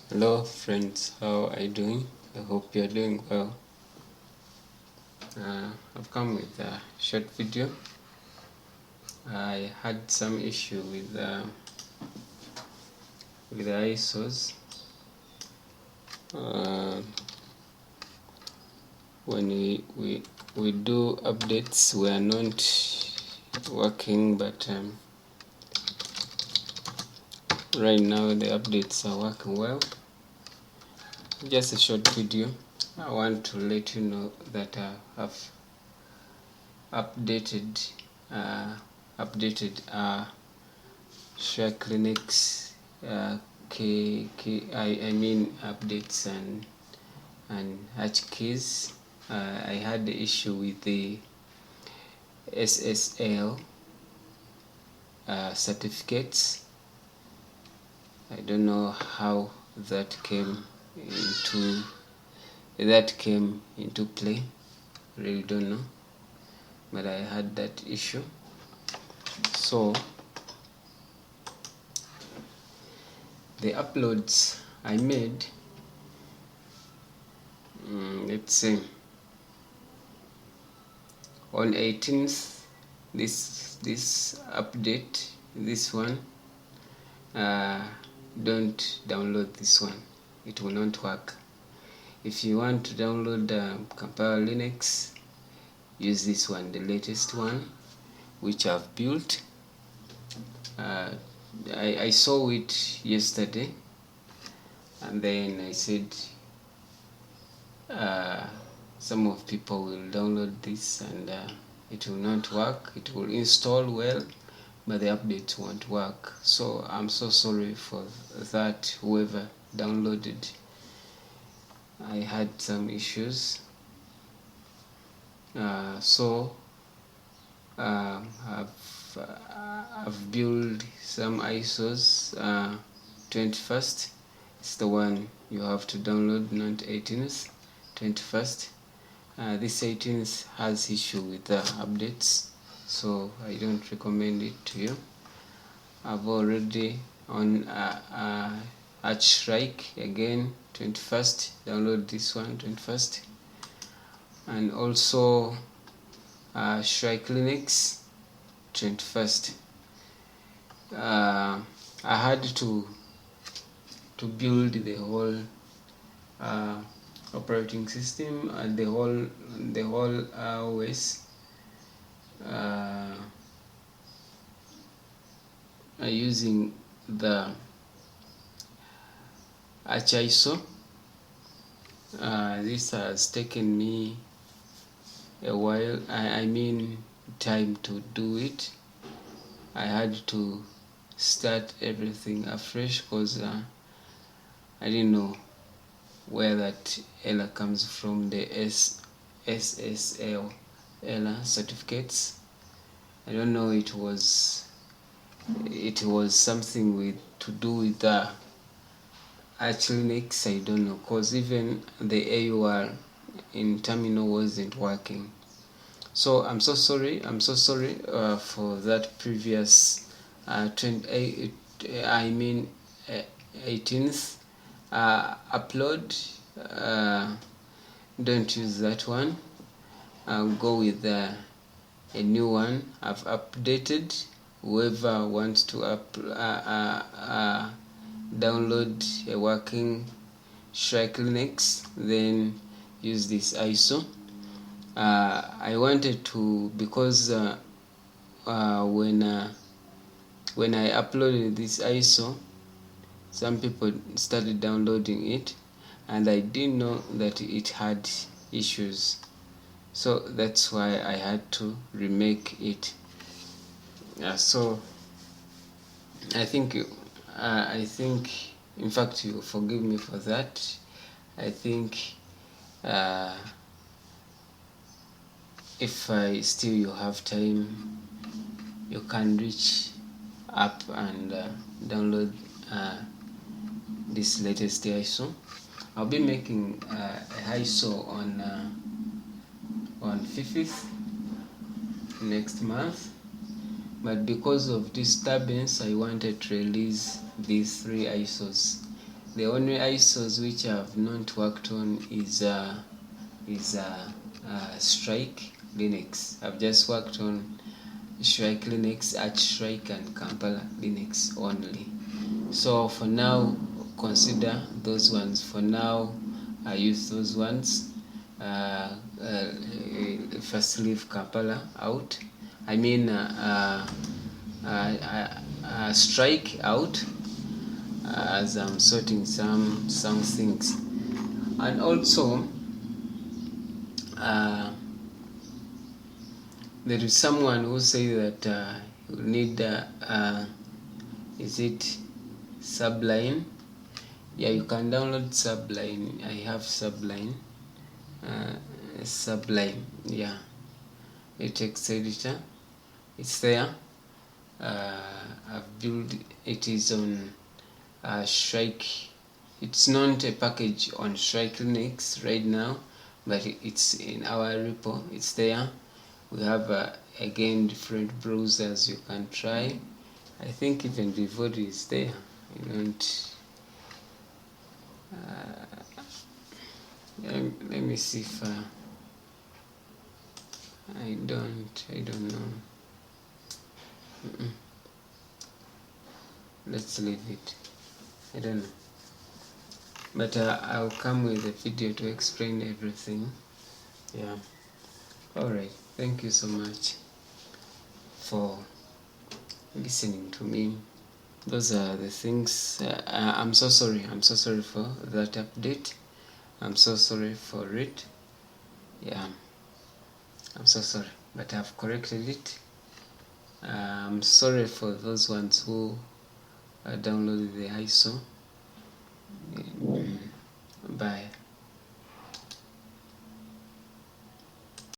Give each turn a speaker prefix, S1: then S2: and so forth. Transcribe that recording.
S1: Hello friends, how are you doing? I hope you're doing well. I've come with a short video. I had some issue with the ISOs. When we do updates, we are not working, but right now the updates are working well. Just a short video. I want to let you know that I have updated Shrike Linux I mean updates and hatch keys. I had the issue with the SSL certificates. I don't know how that came into play. Really don't know, but I had that issue. So the uploads I made, let's say on 18th, this update, this one, don't download this one, it will not work. If you want to download Compiler Linux, use this one, the latest one, which I've built. I saw it yesterday, and then I said some of people will download this and it will not work. It will install well, but the update won't work. So I'm so sorry for that, whoever downloaded. I had some issues. I've built some ISOs. 21st is the one you have to download, not 18th. 21st. This 18th has issue with the updates, so I don't recommend it to you. I've already on Shrike again, 21st. Download this one, 21st, and also Shrike Linux, 21st. I had to build the whole operating system and the whole OS using the ISO. This has taken me a while, I mean time to do it. I had to start everything afresh because I didn't know where that error comes from, the SSL error certificates. I don't know, it was something to do with the Linux. I don't know, because even the AUR in terminal wasn't working. So I'm so sorry for that previous 18th upload. Don't use that one. Go with a new one. I've updated. Whoever wants to download a working Shrike Linux, then use this ISO. I wanted to, because when I uploaded this ISO, some people started downloading it, and I didn't know that it had issues. So that's why I had to remake it. So I think in fact, you forgive me for that. I think if you have time, you can reach up and download this latest ISO. I'll be making a ISO on 5th next month, but because of disturbance, I wanted to release these 3 ISOs The only ISOs which I have not worked on is Shrike Linux. I've just worked on Shrike Linux, at Shrike and Kampala Linux only. So for now, consider those ones. For now, I use those ones. First leave Kampala out. I mean Strike out, as I'm sorting some things. And also there is someone who say that you need is it Sublime? Yeah, you can download Sublime. I have Sublime. Sublime, yeah, a text editor. It's there. I've built it. Is on Shrike. It's not a package on Shrike Linux right now, but it's in our repo. It's there. We have again different browsers you can try. I think even Vivaldi is there. You don't. Let me see if I don't know. Let's leave it. I don't know. But I'll come with a video to explain everything. Yeah. Alright. Thank you so much for listening to me. Those are the things. I'm so sorry. I'm so sorry for that update. I'm so sorry for it. Yeah. I'm so sorry. But I've corrected it. I'm sorry for those ones who downloaded the ISO. Bye.